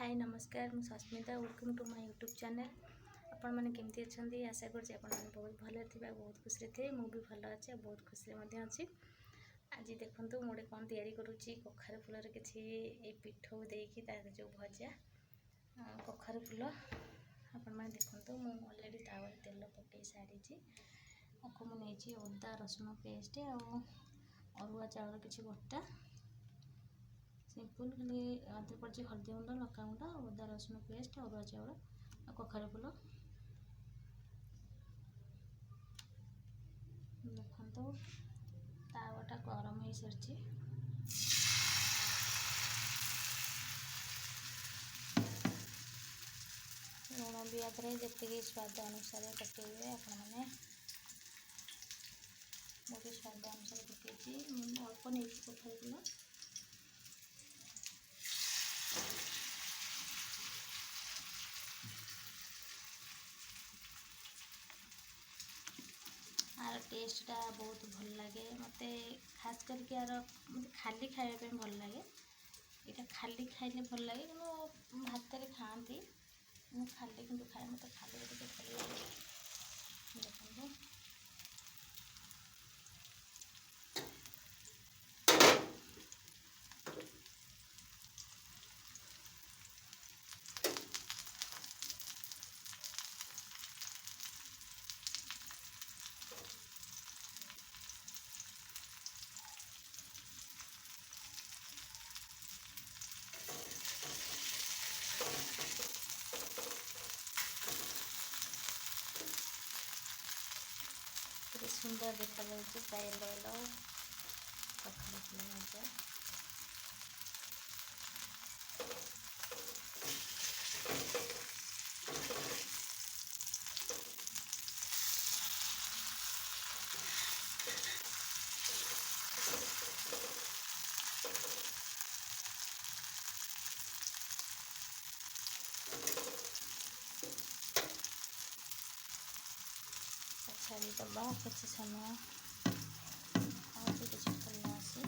हाय नमस्कार मु Sasmita welcome to my YouTube channel. आपण मैंने केमती अच्छी आशा कर बहुत भले थे बहुत खुशी थे मुझे भल अच्छे बहुत खुशी अच्छी। आज देखूँ मुझे कौन तैयारी करुच्ची कखार फूलर किसी पिठो देकी तार जो भजा कखार फूल आपण मैंने देखूँ मुझे अलरेडी तावा तेल पकई सारी आपको मुझे अदा रसुण पेस्ट अरुआ चाउल किसी बटा सिंपल खाली आधे पड़े हल्दी गुंड लका गुंड अदा रसुण पेस्ट अरुआ चाउल कखार फूल देखो तावाटा गरम हो सारी लुण भी आधे जी स्वाद अनुसार पकड़े आपण मैंने मुझे स्वाद अनुसार पकई अल्प नहीं कखार फूल आर टेस्टा बहुत भल लगे मत खास करके यार मत खाली खायापे भल लगे यहाँ खाली खाइले भल लगे कि भात में खाती खाली कि खाए मत खाली भल लगे देखो सुंदर देखा प्राय लल कखार फूल भजा छाड़ी दबा किसी समय किसी फल आसी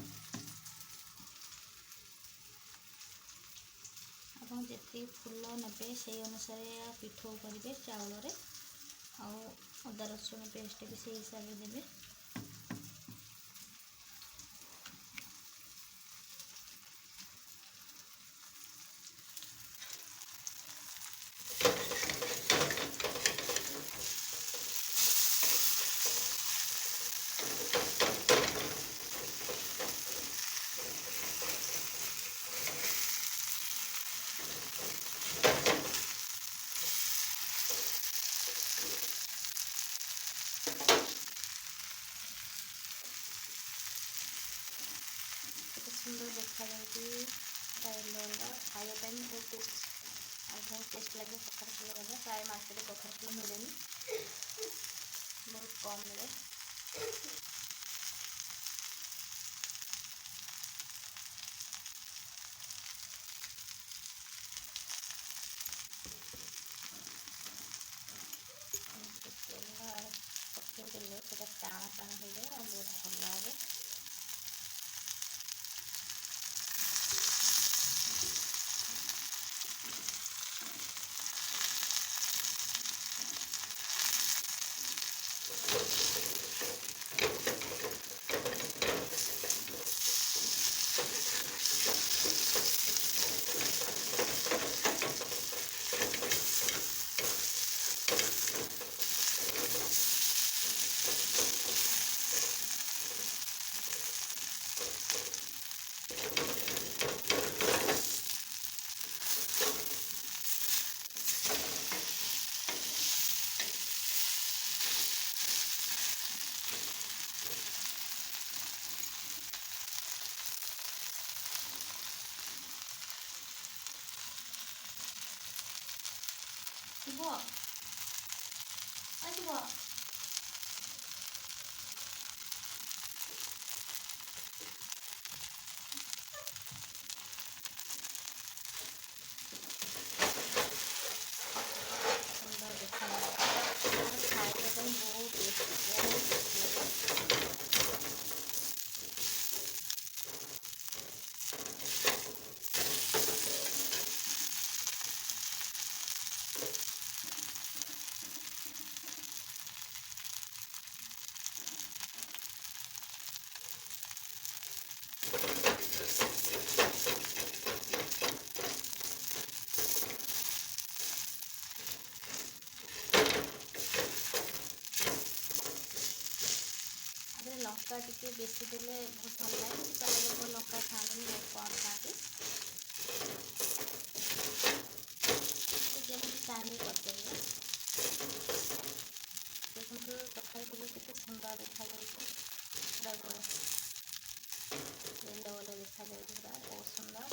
आप जी फूल ने से अनुसार पिठो करेंगे चाउल अदा रसुण पेस्ट भी से हिसाब से देवे सुंदर देखा खाया बहुत टेस्ट लगे कखार फूल भजा प्राय मार्केट कखार फूल मिले बहुत कम मिले पकड़े पूरा टाण टाण हो जाए और बहुत भल लगे लंका टिके बेसी देले बहुत भल लगे प्राय लोक लंका खाते बहुत कम खाते जमी चाहिए करदेवे देखो कथा के सुंदर देखा येलो येलो देखा पूरा बहुत सुंदर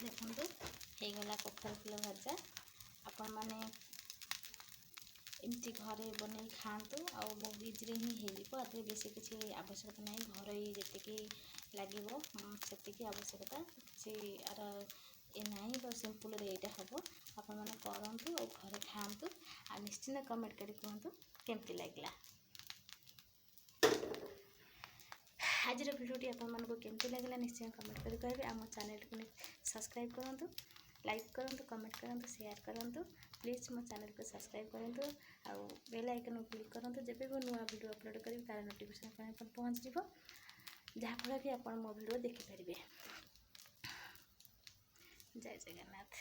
देखो होगला कखर फुल भजा आपण मैंने एमती घरे बन खातु आ बहुत इजी ही हो बेसी किसी आवश्यकता नहीं घर जी लगे से आवश्यकता किसी आर ये ना तो सिंपल यहाँ हम आपण मैंने करूँ और घरे खातु आ निश्चिंत कमेंट कर कहतु केमती लगला आज भिडियोटी आपको केमती लगला निश्चय कमेंट कर कहे आम चैनल को सब्सक्राइब करूँ लाइक करूँ कमेंट करूँ शेयर करूँ प्लीज़ मो चैनल को सब्सक्राइब करूँ आउ बेल आइकन को क्लिक करूँ जब भी नुआ वीडियो अपलोड करी तार नोटिफिकेशन पहुँच जहाँफल कि आप मो वीडियो देखिपारे। जय जगन्नाथ।